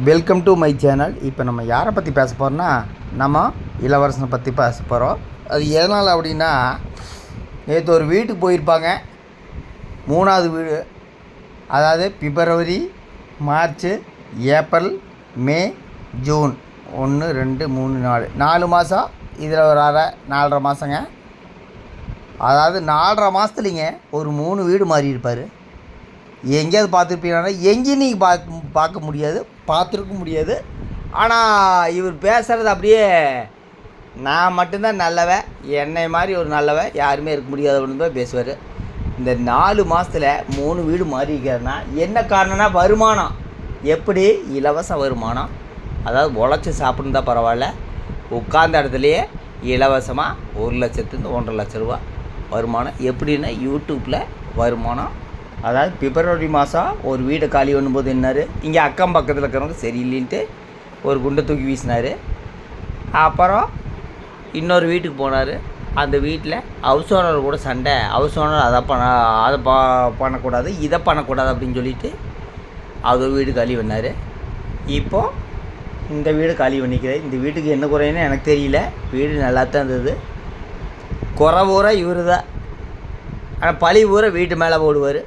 Welcome to my channel. இப்போ நம்ம யாரை பற்றி பேச போகிறோம்னா, நம்ம இளவரசனை பற்றி பேச போகிறோம். அது எதனால் அப்படின்னா, நேற்று ஒரு வீட்டுக்கு போயிருப்பாங்க. 3வது வீடு. அதாவது பிப்ரவரி, மார்ச், ஏப்ரல், மே, ஜூன் 1 2 3 4 மாதம். இதில் ஒரு 4.5 மாதங்க. அதாவது 4.5 மாதத்துலிங்க ஒரு 3 வீடு மாறி இருப்பார். எங்கேயாவது பார்த்துருப்பீங்கன்னா எங்கேயும் நீங்கள் பார்க்க முடியாது, பார்த்துருக்க முடியாது. ஆனால் இவர் பேசுகிறது அப்படியே நான் மட்டும்தான் நல்லவன், என்னை மாதிரி ஒரு நல்லவன் யாருமே இருக்க முடியாது அப்படின்னு தான் பேசுவார். இந்த 4 மாதத்தில் 3 வீடு மாறி இருக்கிறதுனா என்ன காரணம்னா வருமானம். எப்படி? இலவச வருமானம். அதாவது உழைச்சி சாப்பிட்ணும் தான் பரவாயில்ல, உட்கார்ந்த இடத்துலையே இலவசமாக 1 லட்சத்துலேருந்து 1.5 லட்ச ரூபா வருமானம். எப்படின்னா யூடியூப்பில் வருமானம். அதாவது பிப்ரவரி மாதம் ஒரு வீடை காலி பண்ணும்போது என்னார், இங்கே அக்கம் பக்கத்தில் இருக்கிறவங்க சரியில்லைன்ட்டு ஒரு குண்டை தூக்கி வீசினார். அப்புறம் இன்னொரு வீட்டுக்கு போனார். அந்த வீட்டில் ஹவுஸ் ஓனர் கூட சண்டை. ஹவுஸ் ஓனர் அதை பண்ணக்கூடாது, இதை பண்ணக்கூடாது அப்படின்னு சொல்லிவிட்டு அது ஒரு வீடு காலி பண்ணார். இப்போது இந்த வீடு காலி பண்ணிக்கிறார். இந்த வீட்டுக்கு என்ன குறைன்னு எனக்கு தெரியல, வீடு நல்லா தான் இருந்தது. குறை ஊரை இவர் தான், ஆனால் பழி ஊரை வீட்டு மேலே போடுவார்.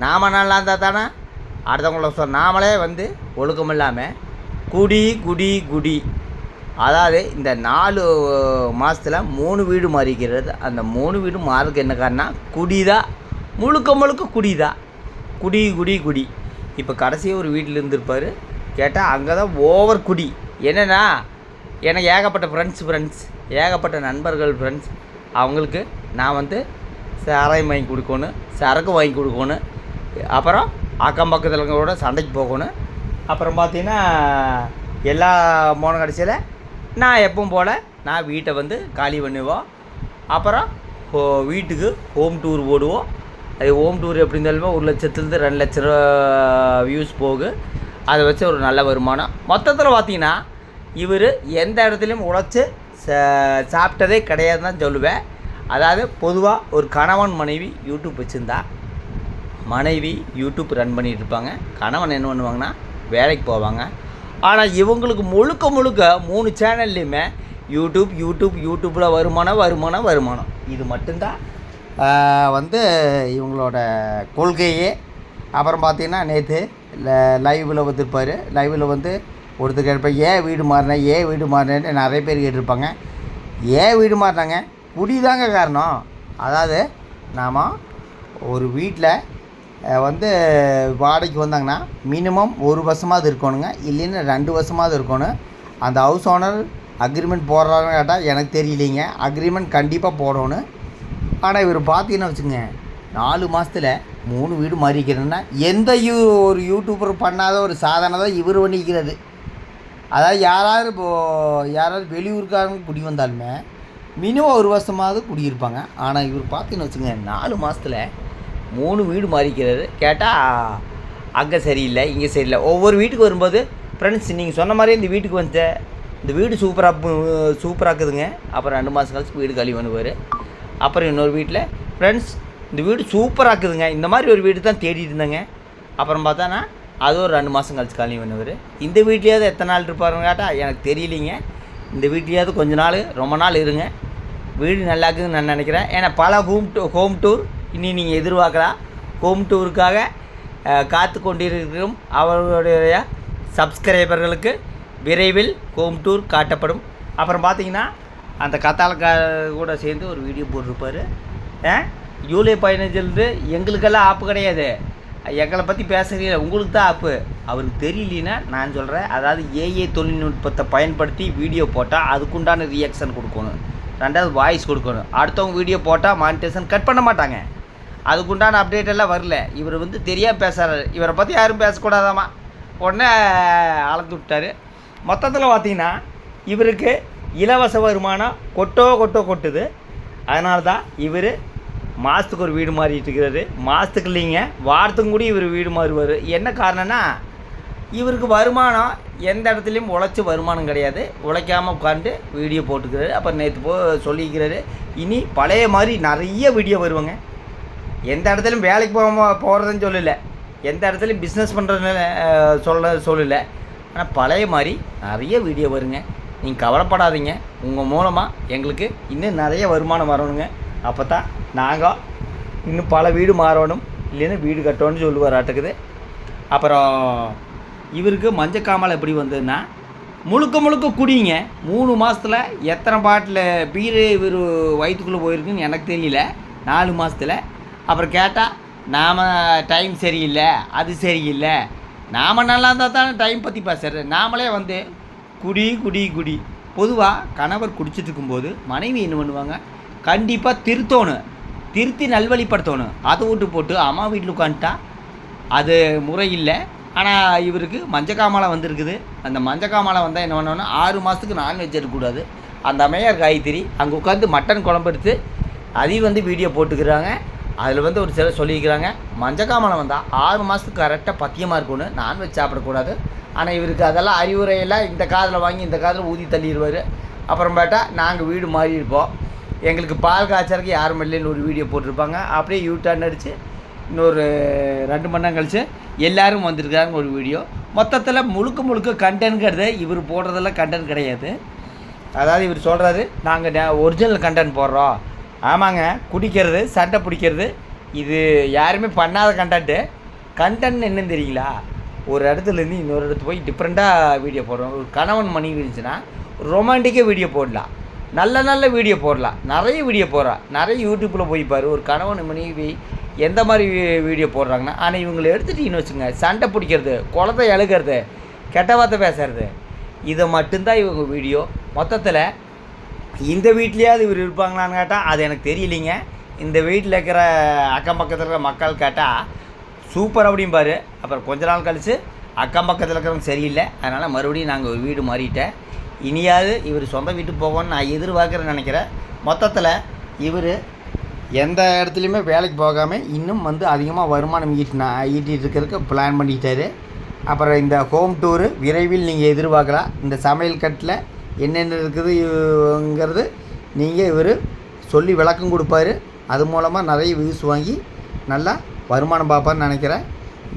நாம் நல்லா இருந்தால் தானே அடுத்தவங்கள நாமளே ஒழுக்கம் இல்லாமல் குடி குடி குடி. அதாவது இந்த 4 மாதத்தில் 3 வீடு மாறிக்கிறது. அந்த 3 வீடு மாறதுக்கு என்ன காரணம்? குடி தான், முழுக்க குடி தான். குடி குடி குடி. இப்போ கடைசியாக ஒரு வீட்டில் இருந்திருப்பார். கேட்டால் அங்கே தான் ஓவர் குடி. என்னென்னா, எனக்கு ஏகப்பட்ட ஃப்ரெண்ட்ஸ் ஏகப்பட்ட நண்பர்கள் ஃப்ரெண்ட்ஸ். அவங்களுக்கு நான் சாராயம் வாங்கி கொடுக்கணும், சரக்கு வாங்கி கொடுக்கணும், அப்புறம் அக்கம் பக்கத்தில் கூட சண்டைக்கு போகணும். அப்புறம் பார்த்திங்கன்னா எல்லா போன கடைசியில் நான் எப்பவும் போல் நான் வீட்டை காலி பண்ணுவோம். அப்புறம் வீட்டுக்கு ஹோம் டூர் போடுவோம். அது ஹோம் டூர் எப்படி இருந்தாலுமே 1 லட்சத்துலேருந்து 2 லட்ச ரூபா வியூஸ் போகும். அதை வச்சு ஒரு நல்ல வருமானம். மொத்தத்தில் பார்த்திங்கன்னா இவர் எந்த இடத்துலையும் உழைச்சி சாப்பிட்டதே கிடையாதுன்னு தான் சொல்லுவேன். அதாவது பொதுவாக ஒரு கணவன் மனைவி யூடியூப் வச்சுருந்தா, மனைவி யூடியூப் ரன் பண்ணிகிட்டு இருப்பாங்க, கணவன் என்ன பண்ணுவாங்கன்னா வேலைக்கு போவாங்க. ஆனால் இவங்களுக்கு முழுக்க 3 சேனல்லையுமே யூடியூப்பில் வருமானம். இது மட்டும்தான் இவங்களோட கொள்கையே. அப்புறம் பார்த்திங்கன்னா நேற்று லைவில் வந்துருப்பார். லைவில் ஒருத்தர் கேட்பேன், ஏன் வீடு மாறினேன்னு நிறைய பேர் கேட்டிருப்பாங்க. ஏன் வீடு மாறினாங்க? குடிதாங்க காரணம். அதாவது நாம் ஒரு வீட்டில் வாடகைக்கு வந்தாங்கன்னா மினிமம் 1 வருஷமாவது இருக்கணுங்க, இல்லைன்னா 2 வருஷமாவது இருக்கணும். அந்த ஹவுஸ் ஓனர் அக்ரிமெண்ட் போடுறாருன்னு கேட்டால் எனக்கு தெரியலைங்க. அக்ரிமெண்ட் கண்டிப்பாக போடணும். ஆனால் இவர் பார்த்தீங்கன்னா வச்சுங்க, 4 மாதத்தில் 3 வீடு மாறிக்கிறதுனா எந்த ஒரு யூடியூபர் பண்ணாத ஒரு சாதனை தான் இவர் பண்ணிக்கிறது. அதாவது யாராவது வெளியூருக்காரங்க குடி வந்தாலுமே மினிமம் 1 வருஷமாவது குடியிருப்பாங்க. ஆனால் இவர் பார்த்தீங்கன்னு வச்சுங்க, 4 மாதத்தில் 3 வீடு மாறிக்கிறாரு. கேட்டால் அங்கே சரியில்லை, இங்கே சரியில்லை. ஒவ்வொரு வீட்டுக்கு வரும்போது, ஃப்ரெண்ட்ஸ் நீங்கள் சொன்ன மாதிரி இந்த வீட்டுக்கு இந்த வீடு சூப்பராக இருக்குதுங்க. அப்புறம் 2 மாதம் கழிச்சு வீடு காலி பண்ணுவார். அப்புறம் இன்னொரு வீட்டில், ஃப்ரெண்ட்ஸ் இந்த வீடு சூப்பராக இருக்குதுங்க, இந்த மாதிரி ஒரு வீடு தான் தேடிட்டு இருந்தேங்க. அப்புறம் பார்த்தானா அது ஒரு 2 மாதம் கழிச்சு காலி பண்ணுவார். இந்த வீட்லேயாவது எத்தனை நாள் இருப்பாருன்னு கேட்டால் எனக்கு தெரியலிங்க. இந்த வீட்லேயாவது கொஞ்ச நாள் ரொம்ப நாள் இருங்க, வீடு நல்லா இருக்குதுன்னு நான் நினைக்கிறேன். ஏன்னா பல ஹோம் டூர் இனி நீங்கள் எதிர்பார்க்கலாம். ஹோம் டூருக்காக காத்து கொண்டிருக்கும் அவர்களுடைய சப்ஸ்கிரைபர்களுக்கு விரைவில் ஹோம் டூர் காட்டப்படும். அப்புறம் பார்த்தீங்கன்னா அந்த கத்தாலக்காரர் கூட சேர்ந்து ஒரு வீடியோ போட்டிருப்பார். ஜூலை 15 எங்களுக்கெல்லாம் ஆப்பு கிடையாது, எங்களை பற்றி பேசுகிறீங்க, உங்களுக்கு தான் ஆப்பு. அவருக்கு தெரியலனா நான் சொல்கிறேன். அதாவது ஏஐ தொழில்நுட்பத்தை பயன்படுத்தி வீடியோ போட்டால் அதுக்குண்டான ரியாக்ஷன் கொடுக்கணும், 2வது வாய்ஸ் கொடுக்கணும். அடுத்தவங்க வீடியோ போட்டால் மானிட்டேஷன் கட் பண்ண மாட்டாங்க. அதுக்குண்டான அப்டேட் எல்லாம் வரல. இவர் தெரியாமல் பேசுகிறாரு, இவரை பற்றி யாரும் பேசக்கூடாதாமா. உடனே அளந்து விட்டார். மொத்தத்தில் பார்த்திங்கன்னா இவருக்கு இலவச வருமானம் கொட்டுது. அதனால தான் இவர் மாதத்துக்கு ஒரு வீடு மாறிட்டு இருக்கிறாரு. மாதத்துக்கு இல்லைங்க, வாரத்துக்கும் கூட இவர் வீடு மாறுவார். என்ன காரணம்னா இவருக்கு வருமானம் எந்த இடத்துலையும் உழைச்சி வருமானம் கிடையாது. உழைக்காமல் உட்காந்து வீடியோ போட்டுக்கிறாரு. அப்புறம் நேற்று சொல்லிக்கிறாரு, இனி பழைய மாதிரி நிறைய வீடியோ வருவாங்க. எந்த இடத்துலையும் வேலைக்கு போகிறதுன்னு சொல்லலை, எந்த இடத்துலையும் பிஸ்னஸ் பண்ணுறதுன்னு சொல்லலை. ஆனால் பழைய மாதிரி நிறைய வீடியோ வருங்க. நீங்கள் கவலைப்படாதீங்க. உங்கள் மூலமாக எங்களுக்கு இன்னும் நிறைய வருமானம் வரணுங்க. அப்போ தான் நாங்கள் இன்னும் பல வீடு மாறணும், இல்லைன்னா வீடு கட்டணும்னு சொல்லுவாராட்டுக்குது. அப்புறம் இவருக்கு மஞ்சக்காமலை எப்படி வந்ததுன்னா, முழுக்க குடிங்க. 3 மாதத்தில் எத்தனை பாட்டில் பீர் இவர் வயிற்றுக்குள்ளே போயிருக்குன்னு எனக்கு தெரியல. 4 மாதத்தில். அப்புறம் கேட்டால் நாம் டைம் சரியில்லை, அது சரியில்லை. நாம் நல்லா இருந்தால் தானே டைம் பற்றி பேசுறது. நாமளே வந்து குடி. பொதுவாக கணவர் குடிச்சிட்டு இருக்கும்போது மனைவி என்ன பண்ணுவாங்க, கண்டிப்பாக திருத்தி நல்வழிப்படுத்தணும். அதை விட்டு போட்டு அம்மா வீட்டில் உட்காந்துட்டா அது முறை இல்லை. ஆனால் இவருக்கு மஞ்சக்காமலை வந்திருக்குது. அந்த மஞ்சக்காமலை வந்தால் என்ன பண்ணணும், 6 மாதத்துக்கு நான்வெஜ் எடுக்கக்கூடாது. அந்த அம்மையார் காய்கறி அங்கே உட்காந்து மட்டன் குழம்பு எடுத்து அதையும் வந்து வீடியோ போட்டுக்கிறாங்க. அதில் வந்து ஒரு சிலர் சொல்லியிருக்கிறாங்க, மஞ்சக்காமலை வந்தால் 6 மாதத்துக்கு கரெக்டாக பத்தியமாக இருக்கணும், நான்வெஜ் சாப்பிடக்கூடாது. ஆனால் இவருக்கு அதெல்லாம் அறிவுரையெல்லாம் இந்த காதில் வாங்கி இந்த காதில் ஊதி தள்ளிடுவார். அப்புறம் பார்த்தா நாங்கள் வீடு மாறி இருப்போம், எங்களுக்கு பால் காய்ச்சறதுக்கு யாரும் இல்லைன்னு ஒரு வீடியோ போட்டிருப்பாங்க. அப்படியே யூட்டர்ன் அடித்து இன்னொரு 2 மணி நேரம் கழிச்சு எல்லோரும் வந்திருக்காங்க ஒரு வீடியோ. மொத்தத்தில் முழுக்க கண்டென்ட்ங்கிறது இவர் போடுறதெல்லாம் கண்டென்ட் கிடையாது. அதாவது இவர் சொல்கிறாரு, நாங்கள் ஒரிஜினல் கண்டென்ட் போடுறோம். ஆமாங்க, குடிக்கிறது, சண்டை பிடிக்கிறது, இது யாருமே பண்ணாத கண்டென்ட் என்னன்னு தெரியுங்களா? ஒரு இடத்துலேருந்து இன்னொரு இடத்து போய் டிஃப்ரெண்ட்டாக வீடியோ போடுறோம். ஒரு கணவன் மனைவி இருந்துச்சுன்னா ரொமான்டிக்காக வீடியோ போடலாம், நல்ல வீடியோ போடலாம். நிறைய வீடியோ போடுறான், நிறைய யூடியூப்பில் போய் பாரு ஒரு கணவன் மனைவி எந்த மாதிரி வீடியோ போடுறாங்கன்னா. ஆனால் இவங்களை எடுத்துகிட்டிங்கன்னு வச்சுங்க, சண்டை பிடிக்கிறது, குழந்தை அழுகிறது, கெட்ட வார்த்தை பேசுறது, இதை மட்டும்தான் இவங்க வீடியோ. மொத்தத்தில் இந்த வீட்லேயாவது இவர் இருப்பாங்களான்னு கேட்டால் அது எனக்கு தெரியலிங்க. இந்த வீட்டில் இருக்கிற அக்கம் பக்கத்தில் இருக்கிற மக்கள் கேட்டால் சூப்பர் அப்படிம்பாரு. அப்புறம் கொஞ்ச நாள் கழித்து அக்கம் பக்கத்தில் இருக்கிறவங்க சரியில்லை, அதனால் மறுபடியும் நாங்கள் ஒரு வீடு மாறிட்டேன். இனியாவது இவர் சொந்த வீட்டுக்கு போகணும்னு நான் எதிர்பார்க்குறேன்னு நினைக்கிறேன். மொத்தத்தில் இவர் எந்த இடத்துலையுமே வேலைக்கு போகாமல் இன்னும் வந்து அதிகமாக வருமானம் ஈட்டிகிட்டு இருக்கிறதுக்கு பிளான் பண்ணிக்கிட்டாரு. அப்புறம் இந்த ஹோம் டூரு விரைவில் நீங்கள் எதிர்பார்க்கலாம். இந்த சமையல் கட்டில் என்னென்ன இருக்குதுங்கிறது நீங்கள் இவர் சொல்லி விளக்கம் கொடுப்பாரு. அது மூலமாக நிறைய வியூஸ் வாங்கி நல்லா வருமானம் பார்ப்பான்னு நினைக்கிறேன்.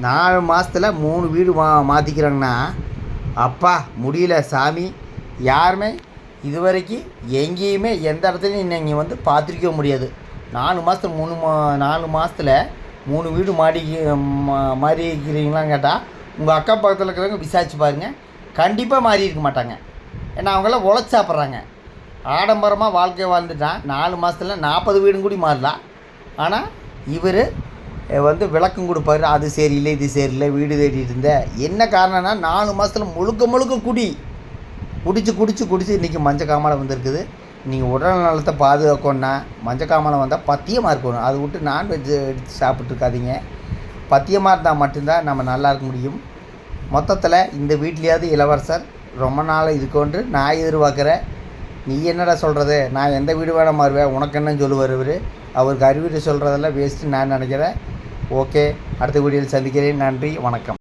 4 மாதத்தில் 3 வீடு மாற்றிக்கிறாங்கன்னா அப்பா முடியல சாமி. யாருமே இதுவரைக்கும் எங்கேயுமே எந்த இடத்துலையும் நீங்கள் வந்து பார்த்துருக்க முடியாது. 4 மாதத்தில் 3 வீடு மாறி இருக்கிறீங்களான்னு கேட்டால் உங்கள் அக்கா பக்கத்தில் இருக்கிறவங்க விசாரிச்சு பாருங்கள், கண்டிப்பாக மாறி இருக்க மாட்டாங்க. ஏன்னா அவங்களாம் உழைச்சி சாப்பிட்றாங்க. ஆடம்பரமாக வாழ்க்கை வாழ்ந்துட்டான். 4 மாதத்தில் 40 வீடும் கூடி மாறலாம். ஆனால் இவர் வந்து விளக்கம் கொடுப்பாரு, அது சரியில்லை இது சரியில்லை வீடு தேடிட்டு இருந்தேன். என்ன காரணம்னா 4 மாதத்தில் முழுக்க குடிச்சு இன்றைக்கி மஞ்சக்காமலை வந்திருக்குது. நீங்கள் உடல் நலத்தை பாதுகாக்கணுன்னா மஞ்சக்காமலை வந்தால் பத்தியமாக இருக்கணும். அதை விட்டு நான்வெஜ் எடுத்து சாப்பிட்ருக்காதீங்க. பத்தியமாக இருந்தால் மட்டும்தான் நம்ம நல்லா இருக்க முடியும். மொத்தத்தில் இந்த வீட்லேயாவது இளவரசர் ரொம்ப நாள் இருக்கொன்று நான் எதிர்பார்க்குறேன். நீ என்னடா சொல்கிறது, நான் எந்த வீடு வேணால் மாறுவேன், உனக்கு என்னன்னு சொல்லுவார் இவர். அவருக்கு அறிவுரை சொல்கிறதெல்லாம் வேஸ்ட்டு நான் நினைக்கிறேன். ஓகே, அடுத்த வீடியோவில் சந்திக்கிறேன். நன்றி, வணக்கம்.